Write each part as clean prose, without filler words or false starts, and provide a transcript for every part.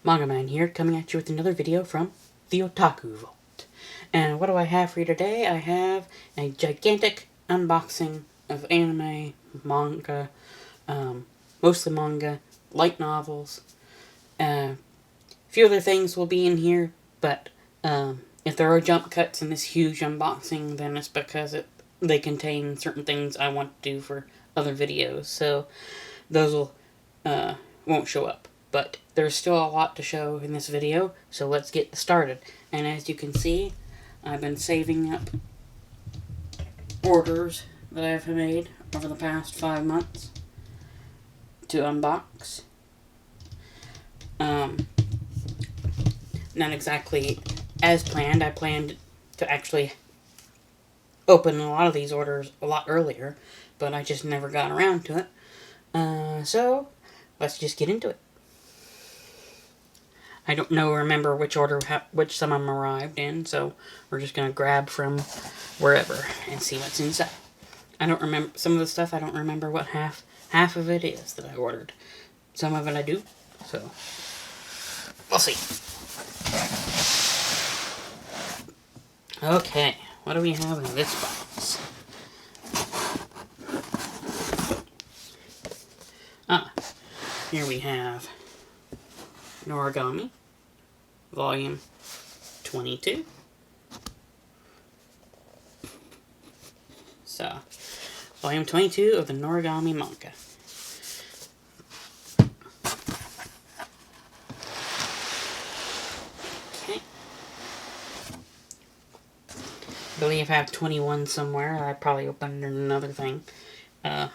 Manga Man here, coming at you with another video from the Otaku Vault. And what do I have for you today? I have a gigantic unboxing of anime, manga, mostly manga, light novels. A few other things will be in here, but if there are jump cuts in this huge unboxing, then it's because they contain certain things I want to do for other videos, so those won't show up. But there's still a lot to show in this video, so let's get started. And as you can see, I've been saving up orders that I've made over the past 5 months to unbox. Not exactly as planned. I planned to actually open a lot of these orders a lot earlier, but I just never got around to it. So let's just get into it. I don't remember which order, which some of them arrived in, so we're just going to grab from wherever and see what's inside. I don't remember, some of the stuff I don't remember what half of it is that I ordered. Some of it I do, so we'll see. Okay, what do we have in this box? Here we have Noragami, Volume 22. So, Volume 22 of the Noragami manga. Okay. I believe I have 21 somewhere. I probably opened another thing. I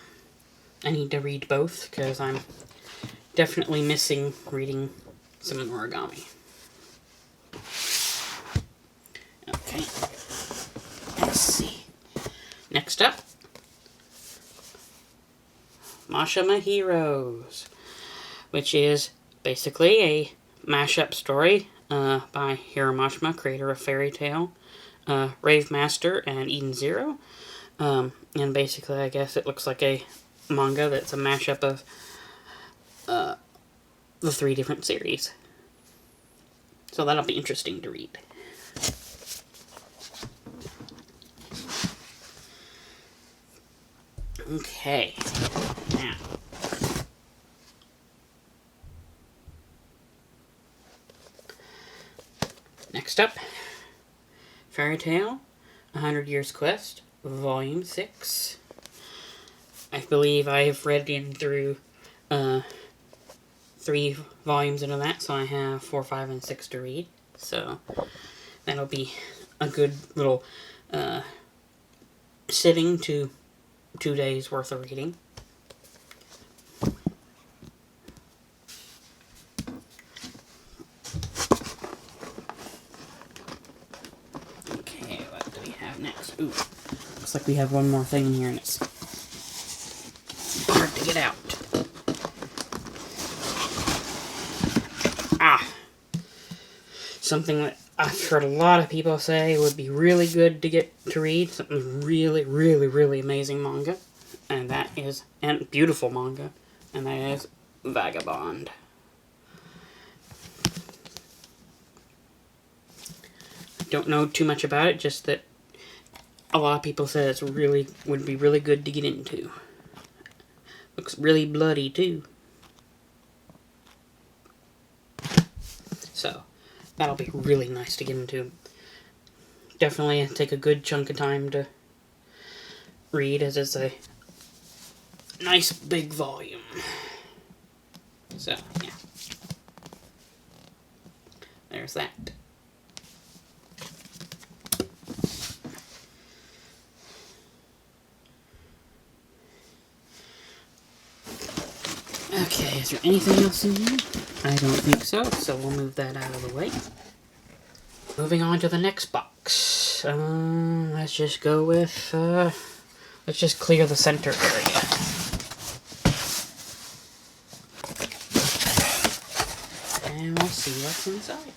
need to read both because I'm definitely missing reading some of Noragami. Okay. Let's see. Next up, Mashima Heroes, which is basically a mashup story by Hiro Mashima, creator of Fairy Tail, Rave Master, and Eden Zero. And basically, I guess it looks like a manga that's a mashup of the 3 different series. So that'll be interesting to read. Okay, now, next up, Fairy Tail, 100 Years Quest, Volume 6. I believe I've read in through 3 volumes into that, so I have 4, 5, and 6 to read. So that'll be a good little sitting to 2 days worth of reading. Okay, what do we have next? Ooh, looks like we have one more thing in here and it's hard to get out. Something that I've heard a lot of people say would be really good to get to read. Something really, really, really amazing manga. And that is, and beautiful manga. And that is Vagabond. I don't know too much about it, just that a lot of people say it's really, would be really good to get into. Looks really bloody too. So that'll be really nice to get into. Definitely take a good chunk of time to read, as it's a nice big volume. So, yeah. There's that. Okay, is there anything else in here? I don't think so, so we'll move that out of the way. Moving on to the next box. Let's just go with, let's just clear the center area. And we'll see what's inside.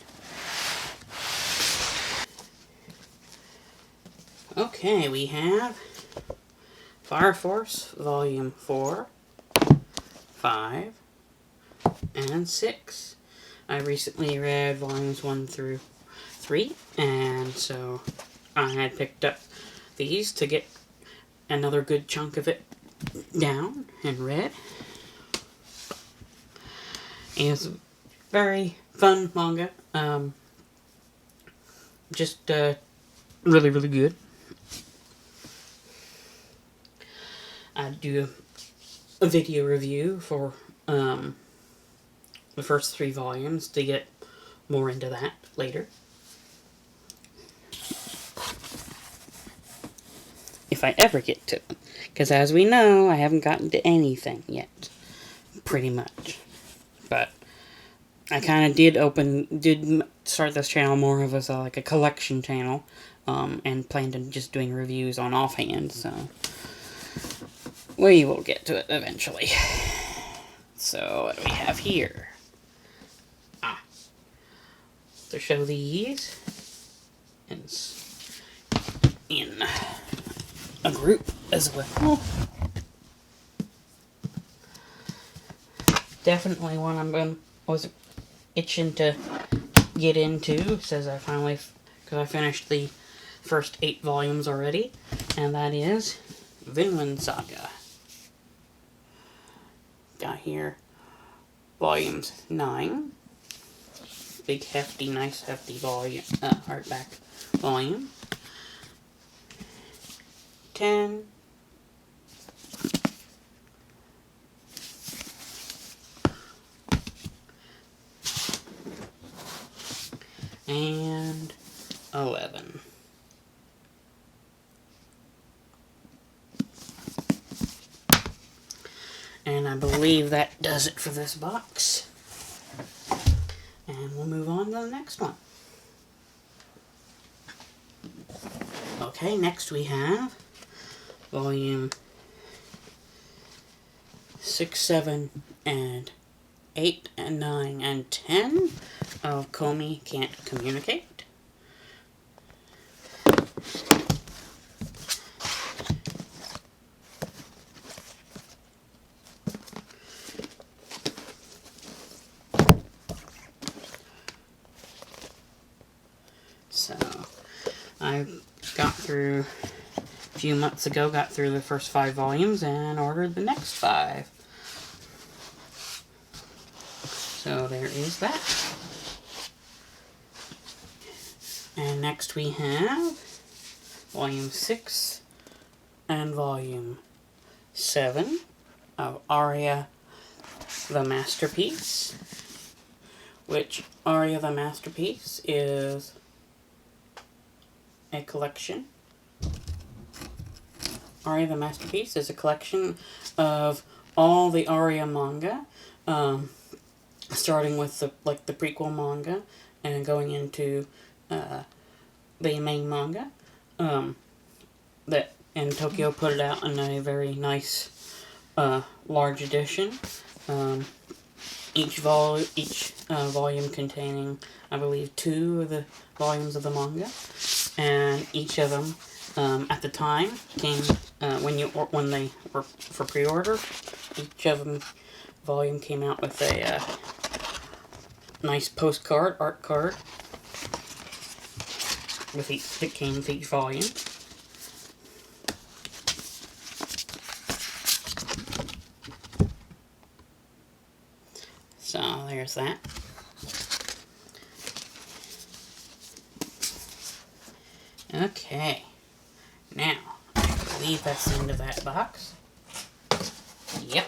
Okay, we have Fire Force, Volume 4, 5, and 6. I recently read volumes 1 through 3, and so I had picked up these to get another good chunk of it down and read. And it's a very fun manga. Just really, really good. I do a video review for the first 3 volumes to get more into that later. If I ever get to them. Because as we know, I haven't gotten to anything yet. Pretty much. But I kind of did start this channel more of as like a collection channel. And planned on just doing reviews on offhand, so we will get to it eventually. So, what do we have here? To show these in a group as well. Definitely one was itching to get into, says I finally, because I finished the first 8 volumes already, and that is Vinland Saga. Got here volumes 9, big hefty, nice hefty volume, hardback volume. 10, and 11. And I believe that does it for this box. And we'll move on to the next one. Okay, next we have volume 6, 7, and 8, and 9, and 10 of Komi Can't Communicate. So, I got through, a few months ago, got through the first 5 volumes and ordered the next 5. So there is that. And next we have volume 6 and volume 7 of Aria the Masterpiece, which Aria the Masterpiece is a collection. Aria the Masterpiece is a collection of all the Aria manga, starting with the prequel manga and going into the main manga. And Tokyo put it out in a very nice large edition. Each volume containing, I believe, 2 of the volumes of the manga, and each of them at the time came when they were for pre-order. Each of them volume came out with a nice postcard, art card, that came with each volume. So there's that. Okay, now I believe that's the end of that box. Yep.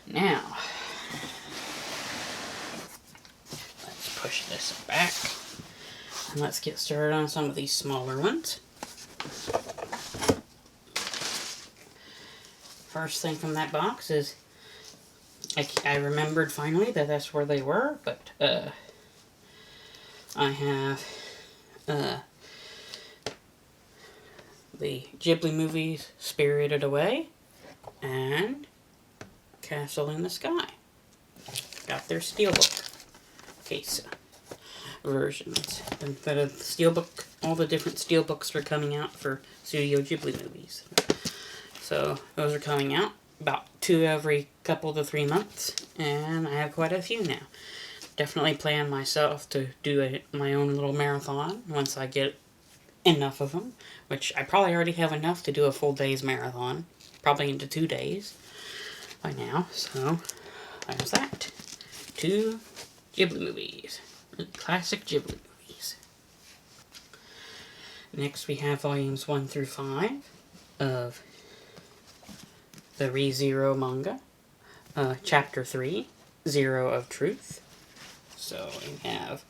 Now, let's push this back and let's get started on some of these smaller ones. First thing from that box is, I remembered finally that that's where they were, but I have the Ghibli movies Spirited Away and Castle in the Sky. Got their steelbook case versions. Instead of steelbook, all the different steelbooks are coming out for Studio Ghibli movies. So those are coming out. about 2 every couple to 3 months, and I have quite a few now. Definitely plan myself to do my own little marathon once I get enough of them, which I probably already have enough to do a full day's marathon, probably into 2 days by now. So there's that. 2 Ghibli movies, classic Ghibli movies. Next we have volumes 1 through 5 of the ReZero manga, chapter 3, Zero of Truth. So we have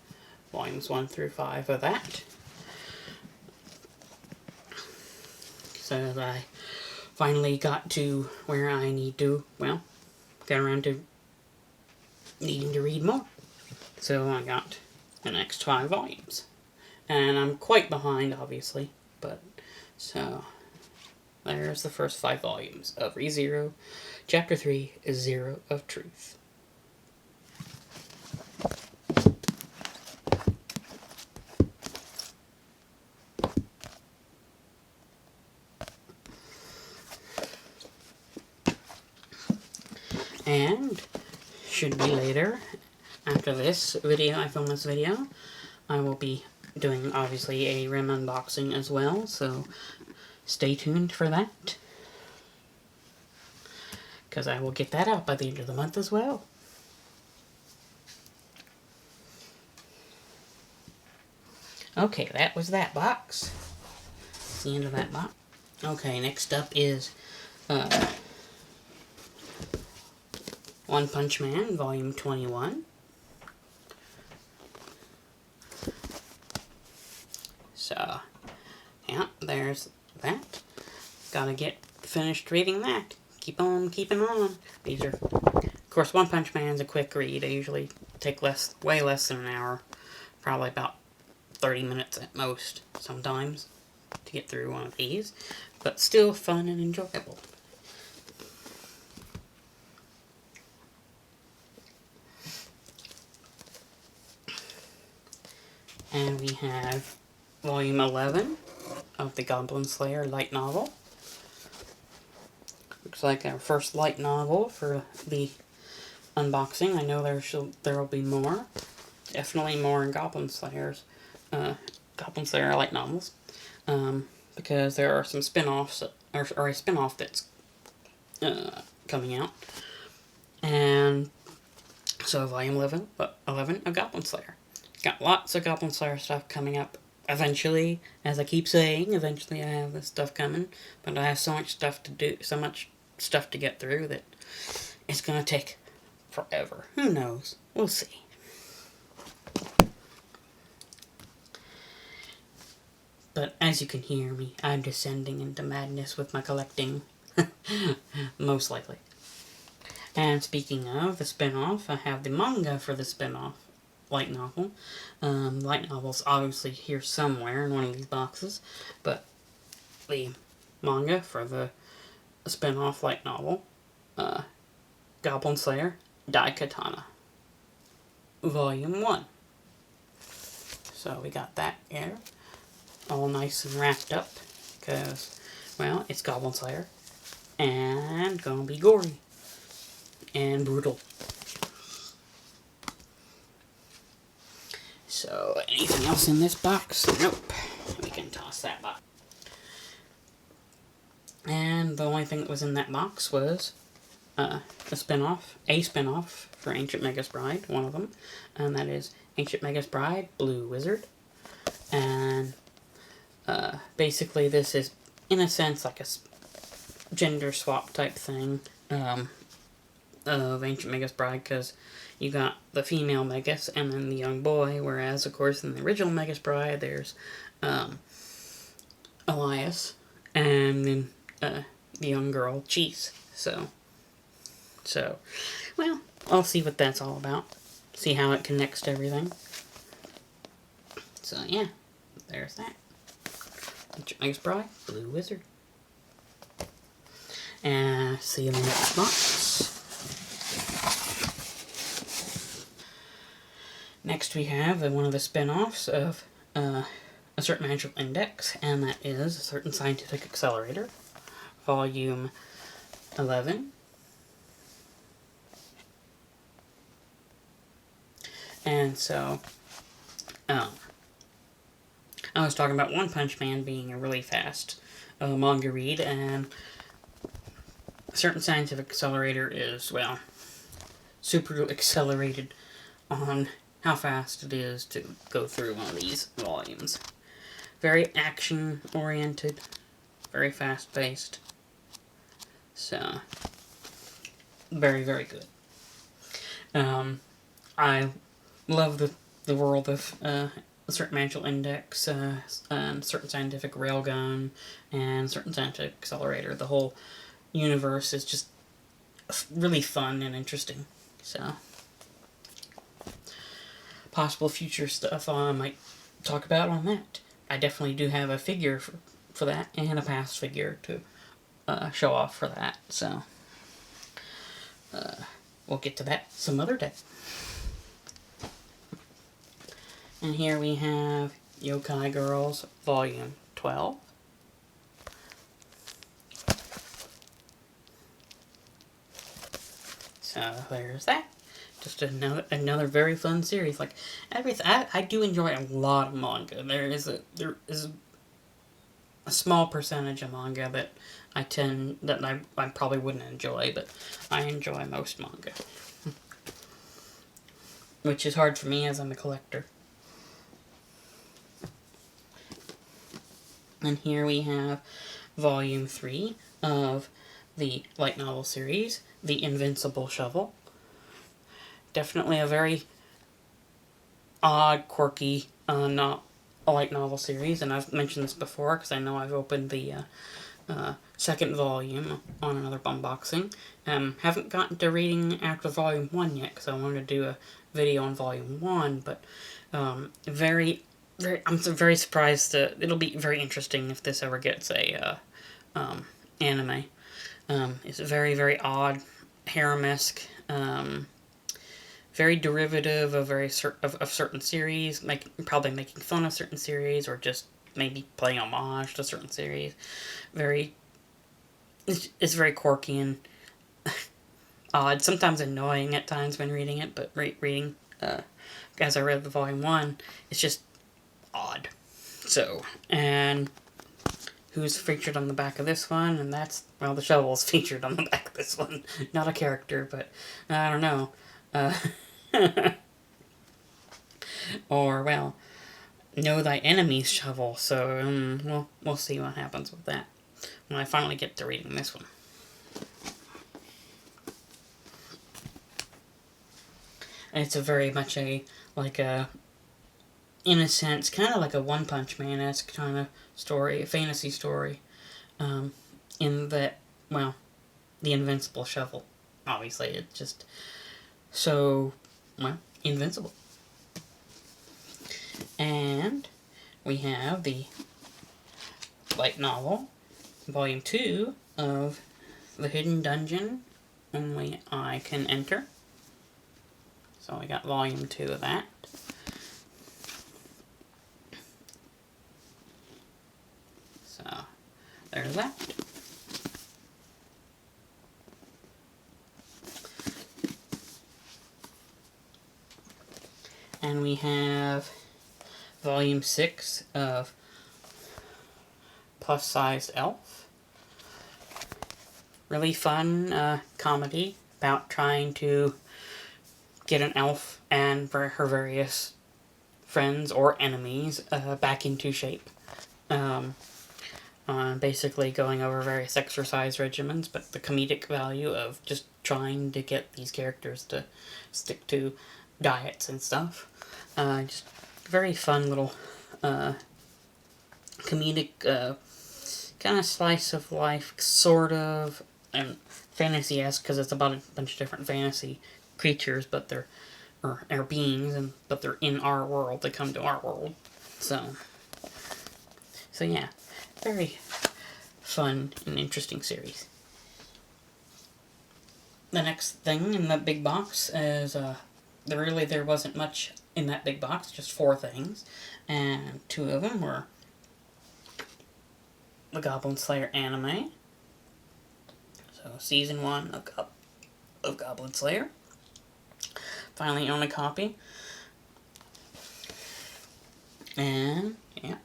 volumes 1 through 5 of that. So that I finally got to where I need to, well, get around to needing to read more. So I got the next 5 volumes. And I'm quite behind, obviously, but so there's the first 5 volumes of ReZero. Chapter 3 is Zero of Truth. And should be later, after this video, I film this video, I will be doing, obviously, a RIM unboxing as well, so stay tuned for that. Because I will get that out by the end of the month as well. Okay, that was that box. That's the end of that box. Okay, next up is One Punch Man, Volume 21. So, yeah, there's that. Gotta get finished reading that. Keep on keeping on. These are, of course, One Punch Man's a quick read. They usually take way less than an hour. Probably about 30 minutes at most, sometimes, to get through one of these. But still fun and enjoyable. And we have Volume 11 of the Goblin Slayer light novel. Looks like our first light novel for the unboxing. I know there will be more. Definitely more in Goblin Slayer light novels. Because there are some spin-offs, or a spin-off that's coming out. And so Volume 11 of Goblin Slayer. Got lots of Goblin Slayer stuff coming up. Eventually, as I keep saying, eventually I have this stuff coming. But I have so much stuff to do, so much stuff to get through that it's going to take forever. Who knows? We'll see. But as you can hear me, I'm descending into madness with my collecting. Most likely. And speaking of the spin-off, I have the manga for the spin-off light novel. Light novel's obviously here somewhere in one of these boxes, but the manga for the spin-off light novel, Goblin Slayer Daikatana, Volume 1. So we got that here, all nice and wrapped up, because, well, it's Goblin Slayer, and gonna be gory, and brutal. So, anything else in this box? Nope. We can toss that box. And the only thing that was in that box was a spin-off for Ancient Magus Bride, one of them. And that is Ancient Magus Bride, Blue Wizard. And basically this is, in a sense, like a gender swap type thing of Ancient Magus Bride, because you got the female Magus and then the young boy, whereas, of course, in the original Magus Bride, there's Elias, and then the young girl, Cheese. So, well, I'll see what that's all about. See how it connects to everything. So, yeah, there's that. Ancient Magus Bride, Blue Wizard. And see you in the next box. Next we have one of the spin-offs of A Certain Magical Index, and that is A Certain Scientific Accelerator, Volume 11, And so, I was talking about One Punch Man being a really fast manga read, and Certain Scientific Accelerator is, well, super accelerated on how fast it is to go through one of these volumes. Very action-oriented, very fast-paced. So, very, very good. I love the world of Certain Magical Index, and Certain Scientific Railgun, and Certain Scientific Accelerator. The whole universe is just really fun and interesting. So, possible future stuff I might talk about on that. I definitely do have a figure for that, and a past figure to show off for that. So, we'll get to that some other day. And here we have Yokai Girls Volume 12. So there's that. Just another very fun series. Like everything, I do enjoy a lot of manga. There is a small percentage of manga that I probably wouldn't enjoy, but I enjoy most manga, which is hard for me as I'm a collector. And here we have Volume 3 of the light novel series, The Invincible Shovel. Definitely a very odd, quirky, not a light novel series, and I've mentioned this before because I know I've opened the second volume on another unboxing. Haven't gotten to reading after Volume 1 yet because I wanted to do a video on Volume 1, but I'm very surprised that it'll be very interesting if this ever gets a anime. It's very, very odd, harem-esque, very derivative of of certain series, probably making fun of certain series, or just maybe playing homage to certain series. It's very quirky and odd, sometimes annoying at times when reading it, but reading as I read the Volume 1, it's just odd. So, and who's featured on the back of this one? And that's, well, the shovel's featured on the back of this one. Not a character, but I don't know. Or, well, know thy enemy's shovel. So, we'll see what happens with that when I finally get to reading this one. And it's a very much in a sense, kind of like a One Punch Man-esque kind of story, a fantasy story, in that, well, the invincible shovel. Obviously, it's just so, well, invincible. And we have the light novel, Volume 2 of The Hidden Dungeon Only I Can Enter. So we got Volume 2 of that. So, there's that. And we have Volume 6 of Plus Sized Elf. Really fun comedy about trying to get an elf and for her various friends or enemies back into shape. Basically going over various exercise regimens, but the comedic value of just trying to get these characters to stick to diets and stuff. Just very fun little comedic kind of slice of life, sort of, and fantasy-esque because it's about a bunch of different fantasy creatures, but they're beings, but they're in our world. They come to our world, so yeah, very fun and interesting series. The next thing in the big box is there wasn't much in that big box, just 4 things, and 2 of them were the Goblin Slayer anime. So Season 1 of Goblin Slayer. Finally own a copy. And, yeah,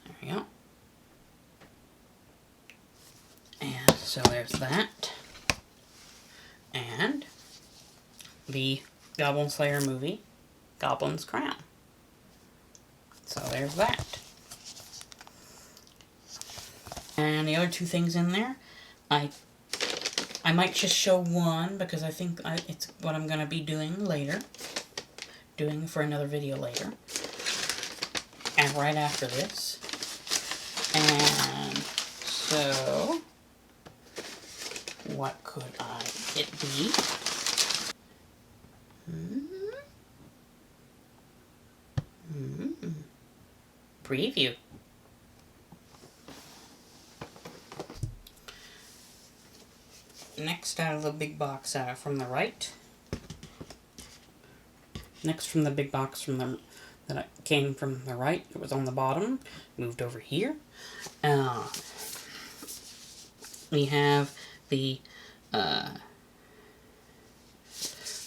there we go. And so there's that. And the Goblin Slayer movie, Goblin's Crown. So there's that. And the other two things in there, I might just show one because I think it's what I'm going to be doing later. Doing for another video later. And right after this. And so, what could it be? Preview. Next out of the big box from the right. Next from the big box that came from the right, it was on the bottom, moved over here. We have the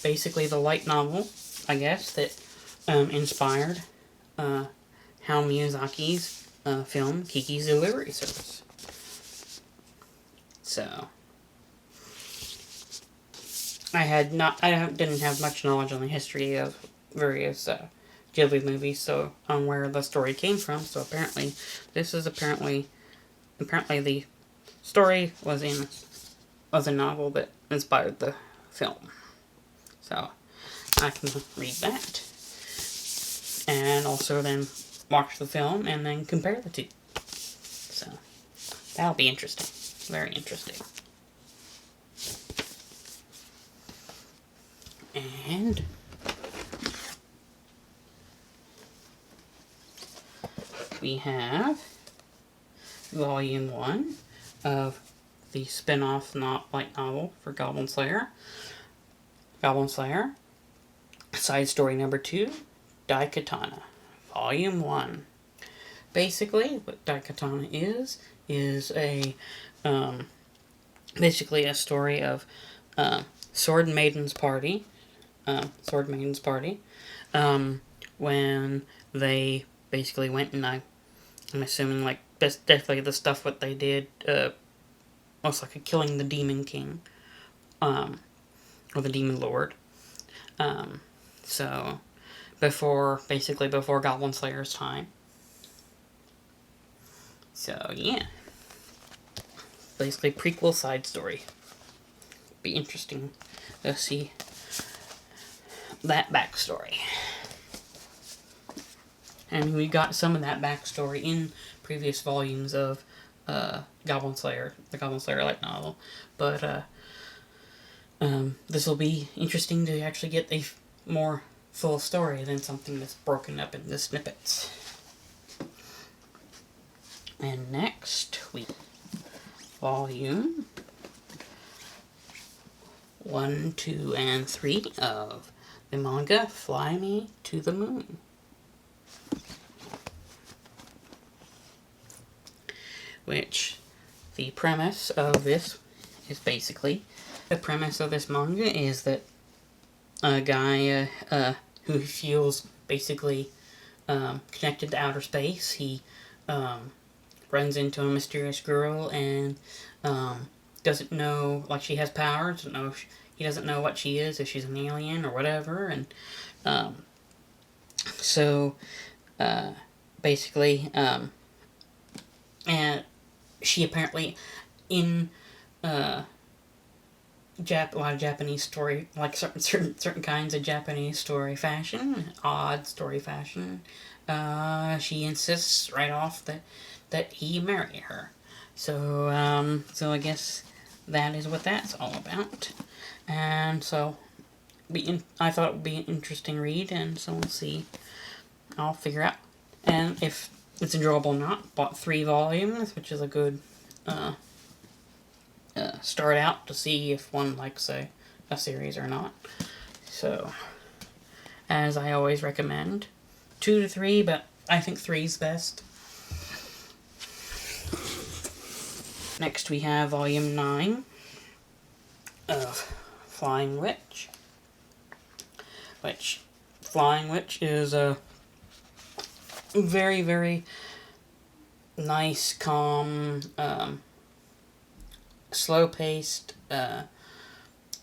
basically the light novel, I guess, that inspired Hayao Miyazaki's film Kiki's Delivery Service. So I didn't have much knowledge on the history of various Ghibli movies, so on where the story came from. So apparently, apparently the story was a novel that inspired the film. So I can read that, and also then watch the film and then compare the two. So that'll be interesting, very interesting. And we have Volume 1 of the spin-off light novel for Goblin Slayer. Side story number 2, Daikatana, Volume 1. Basically, what Daikatana is a basically a story of Sword Maiden's party. When they basically went and I'm assuming like that's definitely the stuff what they did, most like killing the Demon King, or the Demon Lord. So before Goblin Slayer's time. So yeah, basically prequel side story. Be interesting to see that backstory. And we got some of that backstory in previous volumes of Goblin Slayer, the Goblin Slayer light novel. But this will be interesting to actually get a more full story than something that's broken up into snippets. And next, volume 1, 2, and 3 of the manga Fly Me to the Moon. Which, the premise of this is basically, the premise of this manga is that a guy who feels basically connected to outer space, he runs into a mysterious girl and doesn't know, like, she has powers, he doesn't know what she is, if she's an alien or whatever, and so basically and she apparently in a lot of Japanese story, like certain kinds of Japanese story fashion, odd story fashion, she insists right off that he marry her. So so I guess that is what that's all about. And so I thought it would be an interesting read, and so we'll see. I'll figure out. And if it's enjoyable or not, bought 3 volumes, which is a good start out to see if one likes a series or not. So, as I always recommend, 2 to 3, but I think 3's best. Next we have Volume 9 of Flying Witch. Which, Flying Witch is very, very nice, calm, slow-paced,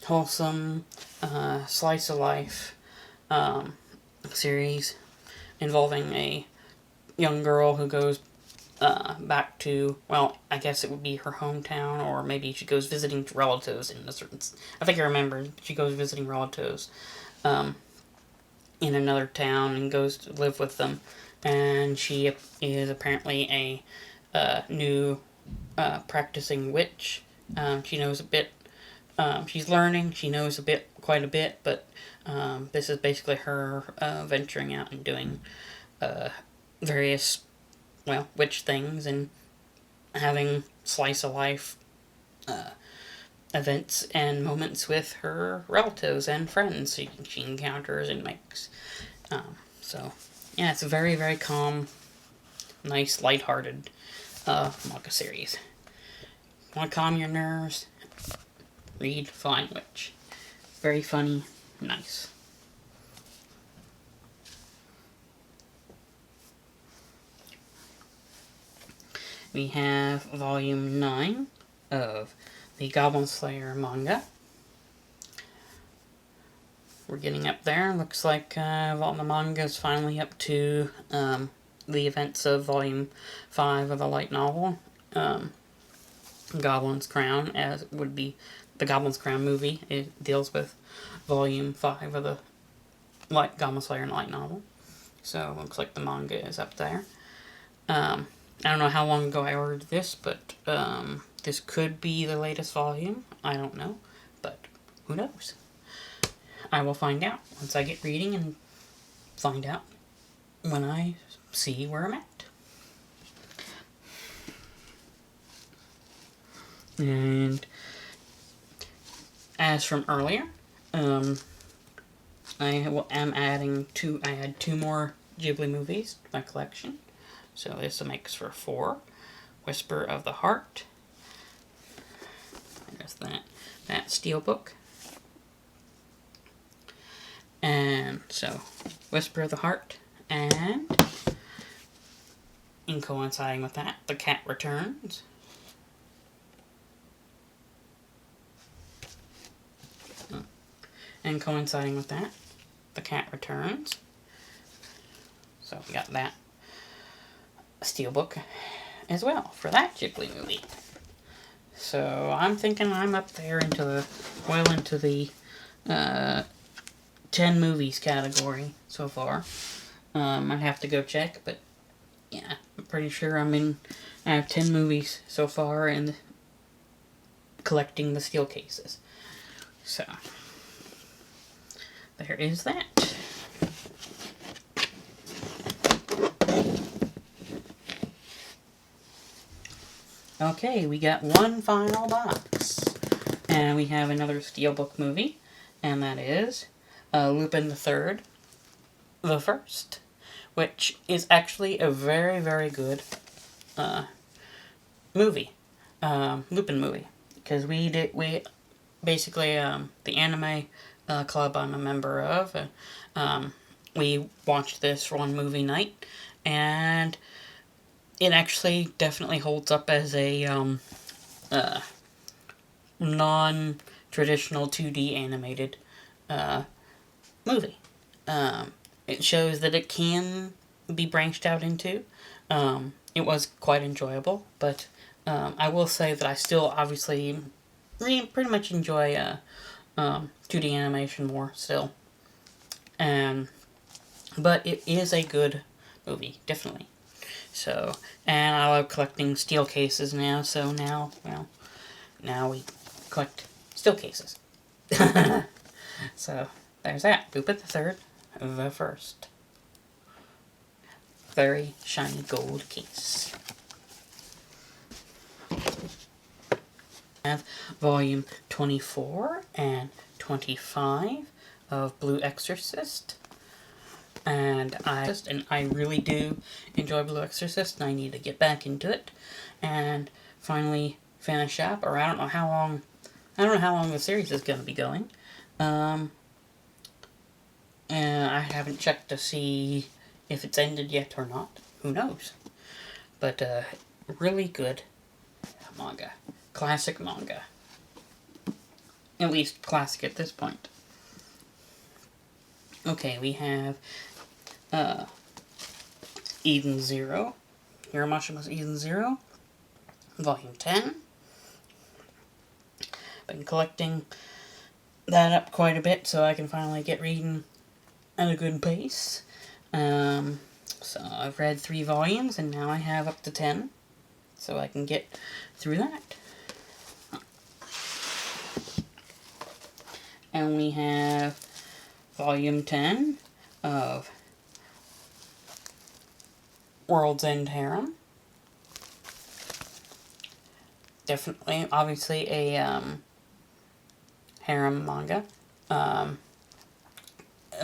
wholesome, slice of life series involving a young girl who goes back to, well, I guess it would be her hometown, or maybe she goes visiting relatives in a certain... I think I remember she goes visiting relatives in another town and goes to live with them, and she is apparently a new practicing witch. She knows a bit. She's learning. She knows quite a bit, but this is basically her venturing out and doing various, well, witch things and having slice of life events and moments with her relatives and friends she encounters and makes. So, yeah, it's a very, very calm, nice, lighthearted manga series. Want to calm your nerves? Read Flying Witch. Very funny, nice. We have volume 9 of the Goblin Slayer manga. We're getting up there. Looks like the manga is finally up to the events of volume 5 of the light novel. Goblin's Crown, as would be the Goblin's Crown movie. It deals with volume 5 of the Goblin Slayer light novel. So it looks like the manga is up there. I don't know how long ago I ordered this, but this could be the latest volume. I don't know, but who knows? I will find out once I get reading and find out when I see where I'm at. And as from earlier, I had 2 more Ghibli movies to my collection. So this makes for 4. Whisper of the Heart. There's that steelbook. And so, Whisper of the Heart, and in coinciding with that, The Cat Returns. And coinciding with that, The Cat Returns. So we got that steelbook as well for that Ghibli movie. So I'm thinking I'm up there into the 10 movies category so far. I'd have to go check, but yeah, I'm pretty sure I have 10 movies so far in collecting the steel cases. So there is that. Okay, we got one final box. And we have another steelbook movie, and that is Lupin III, the First, which is actually a very, very good movie, Lupin movie, because we basically, the anime club I'm a member of, we watched this one movie night, and it actually definitely holds up as a non-traditional 2D animated movie. It shows that it can be branched out into. It was quite enjoyable, but I will say that I still obviously pretty much enjoy 2D animation more still. But it is a good movie, definitely. So, and I love collecting steel cases now, so now we collect steel cases. So, there's that. Lupin III, the First. Very shiny gold case. I have volume 24 and 25 of Blue Exorcist. And I really do enjoy Blue Exorcist, and I need to get back into it and finally finish up. Or I don't know how long the series is going to be going. And I haven't checked to see If it's ended yet or not, who knows? But really good manga. Classic manga. At least classic at this point. Okay, we have Eden Zero. Hiromashima's Eden Zero. Volume 10. Been collecting that up quite a bit so I can finally get reading at a good pace. So I've read 3 volumes and now I have up to 10. So I can get through that. And we have Volume 10 of World's End Harem. Definitely, obviously, a harem manga.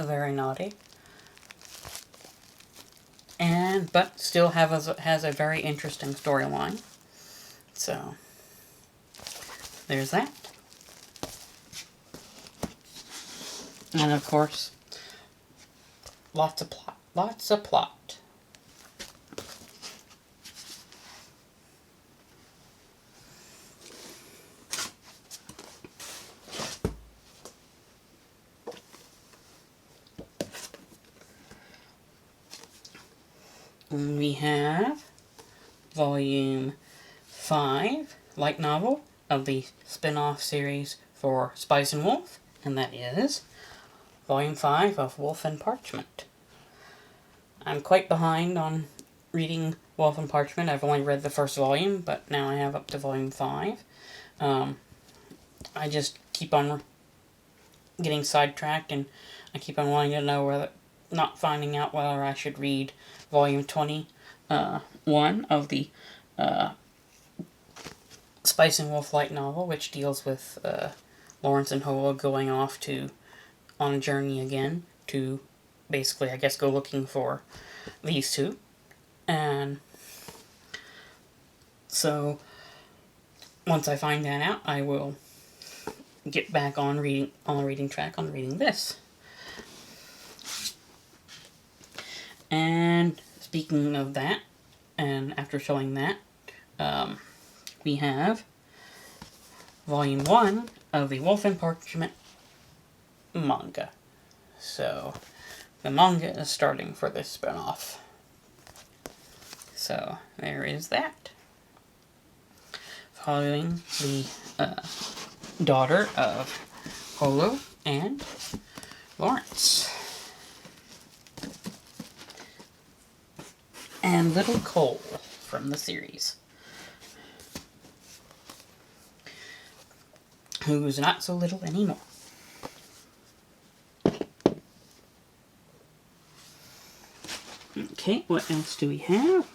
Very naughty. But still has a very interesting storyline. So, there's that. And of course, lots of plot. Lots of plot. And we have Volume 5, light novel, of the spin-off series for Spice and Wolf, and that is Volume 5 of Wolf and Parchment. I'm quite behind on reading Wolf and Parchment. I've only read the first volume, but now I have up to Volume 5. I just keep on getting sidetracked, and I keep on wanting to know whether, not finding out whether I should read Volume 21 of the Spice and Wolf light novel, which deals with Lawrence and Hoa going off on a journey again to basically, I guess, go looking for these two. And so once I find that out, I will get back on the reading track on reading this. And speaking of that, and after showing that, we have Volume 1 of the Wolf and Parchment manga. So, the manga is starting for this spinoff. So, there is that. Following the daughter of Holo and Lawrence. And Little Cole from the series, who's not so little anymore. Okay, what else do we have?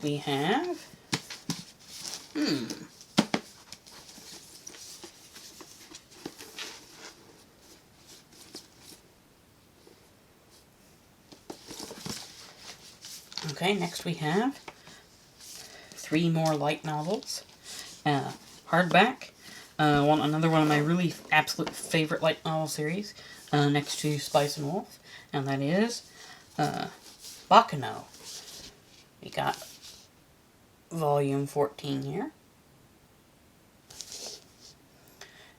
We have... Okay, next we have 3 more light novels. Hardback, another one of my really absolute favorite light novel series, next to Spice and Wolf, and that is Bakano. We got Volume 14 here.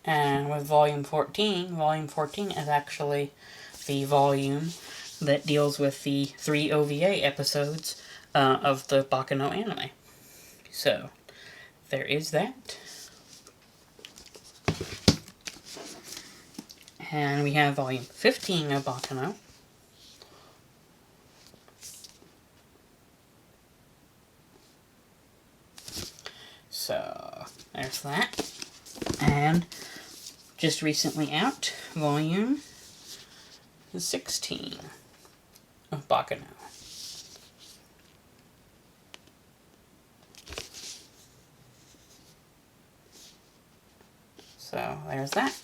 And with Volume 14 is actually the volume that deals with the 3 OVA episodes of the Bakano anime. So, there is that. And we have Volume 15 of Bakano. So, there's that. And just recently out, Volume 16 of Bakano. So there's that.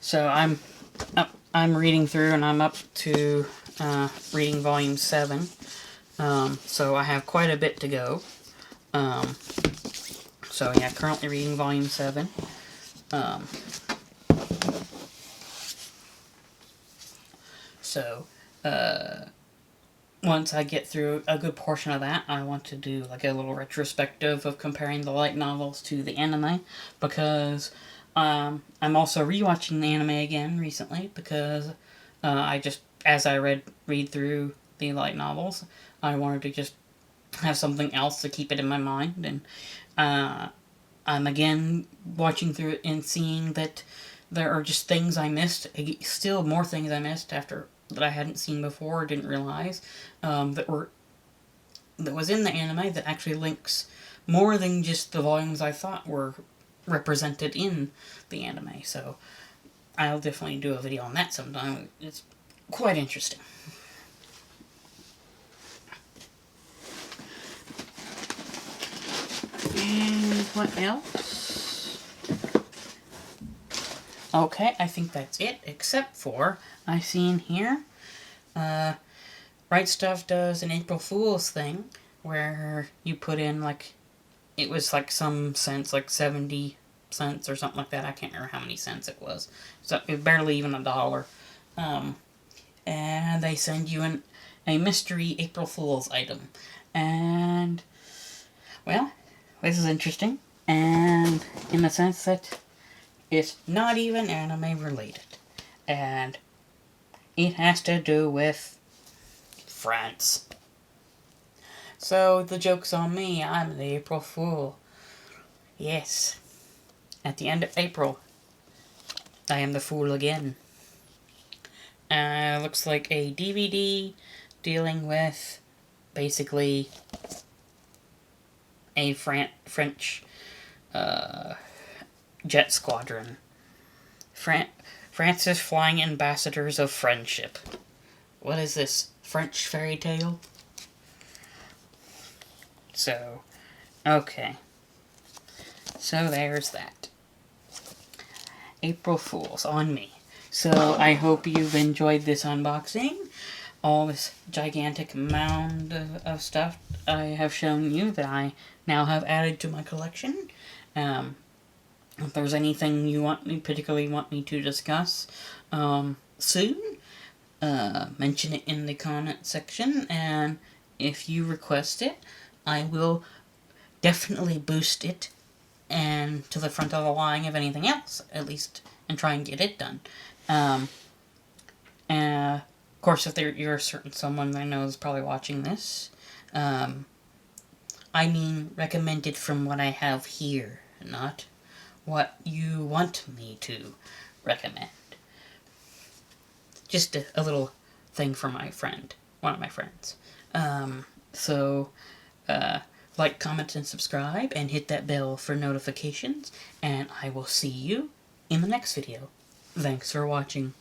So I'm reading through, and I'm up to reading Volume 7. So I have quite a bit to go. So yeah, currently reading volume 7. Once I get through a good portion of that, I want to do like a little retrospective of comparing the light novels to the anime, because I'm also rewatching the anime again recently, because I just, as I read through the light novels, I wanted to just have something else to keep it in my mind, and I'm again watching through it and seeing that there are just things I missed, still more things I missed after that I hadn't seen before, didn't realize, that was in the anime that actually links more than just the volumes I thought were represented in the anime. So I'll definitely do a video on that sometime. It's quite interesting. And what else? Okay, I think that's it, except for I see in here, Right Stuff does an April Fool's thing where you put in, like, it was like some cents, like 70 cents or something like that. I can't remember how many cents it was. So it barely even $1. And they send you a mystery April Fool's item. And, well, this is interesting. And in the sense that it's not even anime related. And it has to do with France. So the joke's on me. I'm the April Fool. Yes. At the end of April, I am the fool again. Looks like a DVD dealing with basically a French jet squadron. France's flying ambassadors of friendship. What is this? French fairy tale? So, okay. So there's that. April Fools on me. So I hope you've enjoyed this unboxing. All this gigantic mound of stuff I have shown you that I now have added to my collection. If there's anything you particularly want me to discuss soon, mention it in the comment section, and if you request it, I will definitely boost it and to the front of the line of anything else, at least, and try and get it done. Of course, if you're a certain someone that I know is probably watching this, I mean recommended from what I have here, not what you want me to recommend. Just a little thing for my friend, one of my friends. Like, comment, and subscribe, and hit that bell for notifications, and I will see you in the next video. Thanks for watching.